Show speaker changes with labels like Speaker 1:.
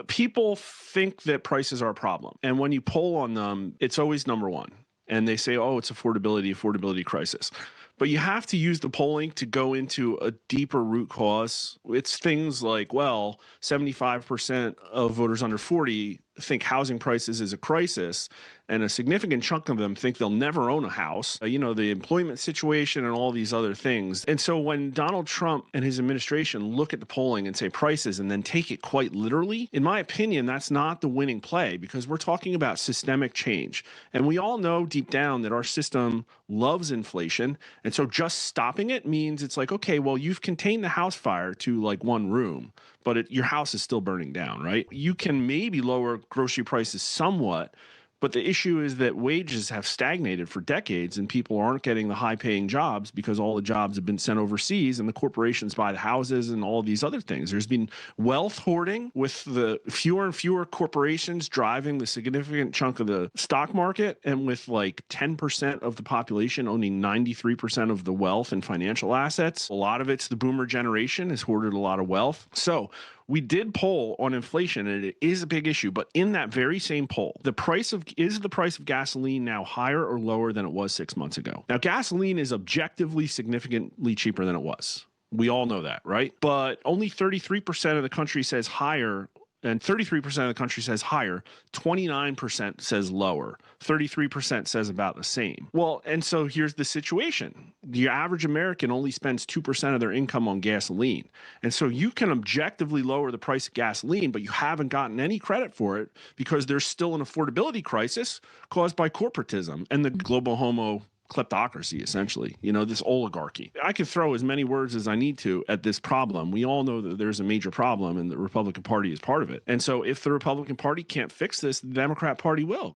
Speaker 1: People think that prices are a problem. And when you poll on them, it's always number one. And they say, oh, it's affordability crisis. But you have to use the polling to go into a deeper root cause. It's things like, well, 75% of voters under 40 think housing prices is a crisis, and a significant chunk of them think they'll never own a house, the employment situation and all these other things. And so when Donald Trump and his administration look at the polling and say prices and then take it quite literally, in my opinion, that's not the winning play, because we're talking about systemic change. And we all know deep down that our system loves inflation. And so just stopping it means it's like, okay, well, you've contained the house fire to like one room, but your house is still burning down, right? You can maybe lower grocery prices somewhat, but the issue is that wages have stagnated for decades and people aren't getting the high paying jobs because all the jobs have been sent overseas and the corporations buy the houses and all these other things. There's been wealth hoarding with the fewer and fewer corporations driving the significant chunk of the stock market, and with like 10% of the population owning 93% of the wealth and financial assets. A lot of it's the boomer generation has hoarded a lot of wealth. So we did poll on inflation, and it is a big issue. But in that very same poll, the price of gasoline now higher or lower than it was 6 months ago? Now, gasoline is objectively significantly cheaper than it was. We all know that, right? But only 33% of the country says higher, and 33% of the country says higher, 29% says lower, 33% says about the same. Well, and so here's the situation. The average American only spends 2% of their income on gasoline. And so you can objectively lower the price of gasoline, but you haven't gotten any credit for it because there's still an affordability crisis caused by corporatism and the global homo kleptocracy, essentially, this oligarchy. I could throw as many words as I need to at this problem. We all know that there's a major problem and the Republican Party is part of it. And so if the Republican Party can't fix this, the Democrat Party will.